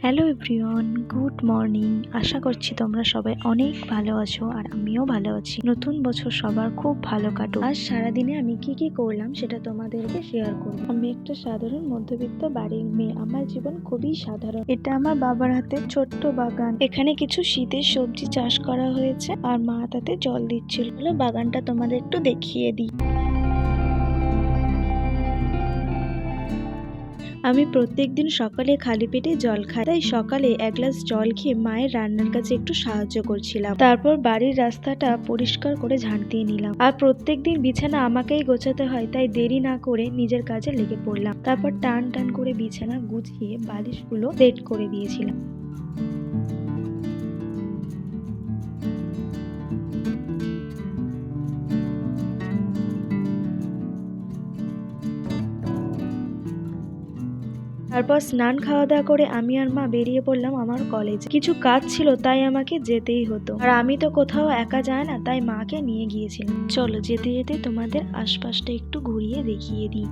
Hello everyone, good morning. আশা করছি তোমরা সবাই অনেক ভালো আছো আর আমিও ভালো আছি। নতুন বছর সবার খুব ভালো কাটুক। আজ সারাদিনে আমি কি করলাম সেটা তোমাদেরকে শেয়ার করব। আমি একটা সাধারণ মধ্যবিত্ত বাড়ির মেয়ে। আমার জীবন খুবই সাধারণ। এটা আমার বাবার হাতে ছোট্ট বাগান। এখানে কিছু শীতের সবজি চাষ করা হয়েছে আর মা তাতে জল দিচ্ছিল। বাগানটা তোমাদের একটু দেখিয়ে দিই। আমি প্রত্যেকদিন সকালে খালি পেটে জল খাই, তাই সকালে এক গ্লাস জল খেয়ে মায়ের রান্নার কাজে একটু সাহায্য করছিলাম। তারপর বাড়ির রাস্তাটা পরিষ্কার করে ঝাঁট দিয়ে নিলাম। আর প্রত্যেকদিন বিছানা আমাকেই গোছাতে হয়, তাই দেরি না করে নিজের কাজে লেগে পড়লাম। তারপর টান টান করে বিছানা গুছিয়ে বালিশগুলো সেট করে দিয়েছিলাম। তারপর স্নান খাওয়া দাওয়া করে আমি আর মা বেরিয়ে পড়লাম আমার কলেজে। কিছু কাজ ছিল তাই আমাকে যেতেই হতো, আর আমি তো কোথাও একা যাই না, তাই মাকে নিয়ে গিয়েছিলাম। চলো যেতে যেতে তোমাদের আশপাশটা একটু ঘুরিয়ে দেখিয়ে দিই।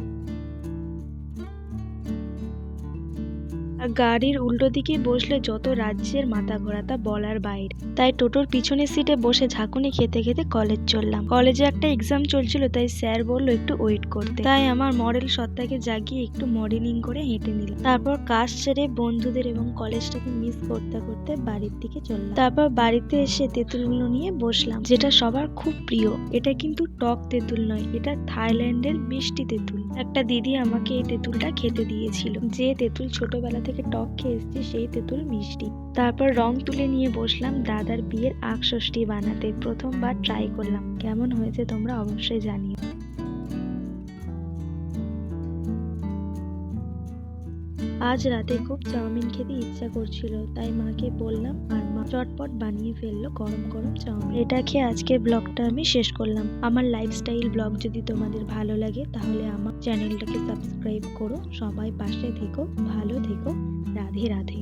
আর গাড়ির উল্টো দিকে বসলে যত রাজ্যের মাথা ঘোরা তা বলার বাইরে। তাই টোটোর পিছনের সিটে বসে ঝাঁকুনি খেতে খেতে কলেজ চললাম। কলেজে একটা এক্সাম চলছিল, তাই স্যার বললো একটু ওয়েট করতে। তাই আমার মডেল সত্তাকে জাগিয়ে একটু মডেলিং করে হেঁটে নিলাম। তারপর কাজ সেরে বন্ধুদের এবং কলেজটাকে মিস করতে করতে বাড়ির দিকে চললাম। তারপর বাড়িতে এসে তেঁতুলগুলো নিয়ে বসলাম, যেটা সবার খুব প্রিয়। এটা কিন্তু টক তেঁতুল নয়, এটা থাইল্যান্ডের মিষ্টি তেঁতুল। একটা দিদি আমাকে এই তেঁতুলটা খেতে দিয়েছিল। যে তেঁতুল ছোটবেলা থেকে টক খেয়ে এসেছি, সেই তেঁতুল মিষ্টি। তারপর রং তুলে নিয়ে বসলাম দাদার বিয়ের আগষষ্ঠী বানাতে। প্রথমবার ট্রাই করলাম, কেমন হয়েছে তোমরা অবশ্যই জানিও। আজ রাতে খুব চাউমিন খেতে ইচ্ছা করছিল, তাই মাকে বললাম আর মা চটপট বানিয়ে ফেললো গরম গরম চাউমিন। এটা খেয়ে আজকের ব্লগটা আমি শেষ করলাম। আমার লাইফস্টাইল ব্লগ যদি তোমাদের ভালো লাগে তাহলে আমার চ্যানেলটাকে সাবস্ক্রাইব করো। সবাই পাশে থেকো, ভালো থেকো। রাধে রাধে।